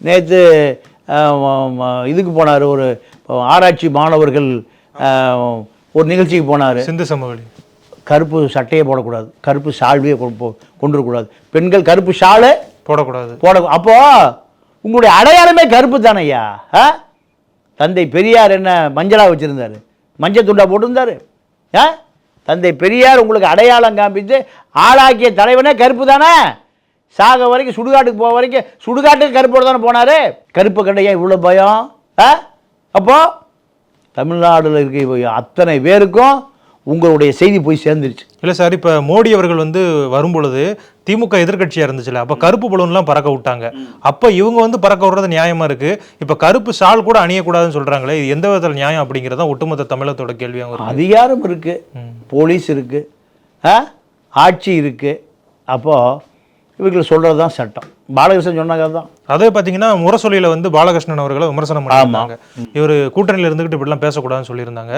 நேற்று இதுக்கு போனார், ஒரு ஆராய்ச்சி மாணவர்கள் ஒரு நிகழ்ச்சிக்கு போனார். சிந்து சமவெளி. கருப்பு சட்டையை போடக்கூடாது, கருப்பு ஷால்வையை கொண்டு வரக்கூடாது, பெண்கள் கருப்பு ஷாலை போடக்கூடாது. அப்போ உங்களுடைய அடையாளமே கருப்பு தானே ஐயா. தந்தை பெரியார் என்ன மஞ்சளாக வச்சுருந்தார், மஞ்சள் துண்டா போட்டிருந்தார். தந்தை பெரியார் உங்களுக்கு அடையாளம் காமிச்சு ஆளாக்கிய தலைவனே கருப்பு தானே. சாக வரைக்கும் சுடுகாட்டுக்கு போக வரைக்கும் சுடுகாட்டுக்கு கருப்போடு தானே போனார். கருப்பு கண்டையா இவ்வளோ பயம்? அப்போ தமிழ்நாட்டில் இருக்க அத்தனை பேருக்கும் உங்களுடைய செய்தி போய் சேர்ந்துருச்சு. இல்லை சார், இப்போ மோடி அவர்கள் வரும்பொழுது திமுக எதிர்கட்சியாக இருந்துச்சுல்ல, அப்போ கருப்பு பலூன்லாம் பறக்க விட்டாங்க. அப்போ இவங்க பறக்க விடுறது நியாயமாக இருக்குது. இப்போ கருப்பு ஷால் கூட அணியக்கூடாதுன்னு சொல்கிறாங்களே, இது எந்த விதத்தில் நியாயம் அப்படிங்கிறதான் ஒட்டுமொத்த தமிழகத்தோட கேள்வியாக. அதிகாரம் இருக்குது, போலீஸ் இருக்குது, ஆட்சி இருக்குது. அப்போது இவங்களை சொல்கிறது தான் சட்டம். பாலகிருஷ்ணன் சொன்னாங்க தான். அதே பார்த்தீங்கன்னா முரசொலியில் பாலகிருஷ்ணன் அவர்களை விமர்சனம் பண்ணியிருந்தாங்க. இவர் கூட்டணியில் இருந்துக்கிட்டு இப்படிலாம் பேசக்கூடாதுன்னு சொல்லியிருந்தாங்க.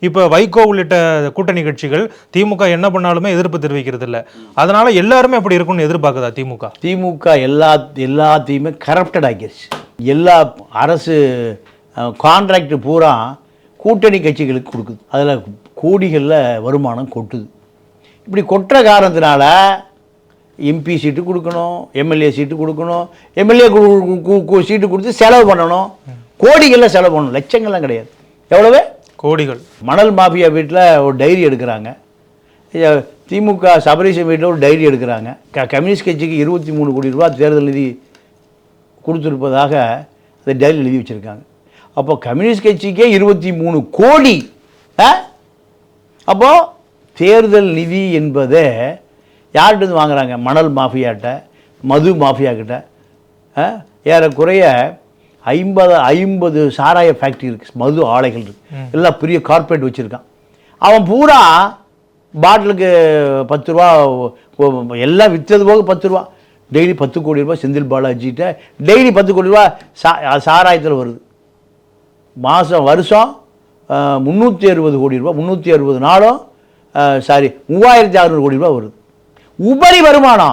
இப்போ வைகோ உள்ளிட்ட கூட்டணி கட்சிகள் திமுக என்ன பண்ணாலுமே எதிர்ப்பு தெரிவிக்கிறது இல்லை. அதனால எல்லாருமே அப்படி இருக்கும்னு எதிர்பார்க்குதா திமுக? திமுக எல்லாத்தையுமே கரப்டட் ஆக்கிடுச்சு. எல்லா அரசு கான்ட்ராக்ட் பூரா கூட்டணி கட்சிகளுக்கு கொடுக்குது. அதில் கோடிகளில் வருமானம் கொட்டுது. இப்படி கொட்டுற காரணத்தினால எம்பி சீட்டு கொடுக்கணும், எம்எல்ஏ சீட்டு கொடுக்கணும், எம்எல்ஏ சீட்டு கொடுத்து செலவு பண்ணணும், கோடிகளில் செலவு பண்ணணும், லட்சங்கள்லாம் கிடையாது. எவ்வளவு கோடிகள். மணல் மாஃபியா வீட்டில் ஒரு டைரி எடுக்கிறாங்க, திமுக சபரீசன் வீட்டில் ஒரு டைரி எடுக்கிறாங்க. கம்யூனிஸ்ட் கட்சிக்கு 23 கோடி ரூபா தேர்தல் நிதி கொடுத்துருப்பதாக அந்த டைரி எழுதி வச்சுருக்காங்க. அப்போ கம்யூனிஸ்ட் கட்சிக்கே 23 கோடி. அப்போது தேர்தல் நிதி என்பதை யார்கிட்ட வாங்குறாங்க? மணல் மாஃபியாட்ட, மது மாஃபியாக்கிட்ட. ஏறக்குறைய 50 சாராய ஃபேக்ட்ரி இருக்குது, மது ஆலைகள் இருக்குது, எல்லாம் பெரிய கார்பரேட் வச்சுருக்கான். அவன் பூரா பாட்டிலுக்கு 10 ரூபா, எல்லாம் விற்றது போக 10 ரூபா. டெய்லி 10 கோடி ரூபா செந்தில் பாலாஜிகிட்ட டெய்லி 10 கோடி ரூபா சாராயத்தில் வருது. வருஷம் 360 கோடி ரூபா, 360 நாளும் 3600 கோடி ரூபா வருது. உபரி வருமானம்.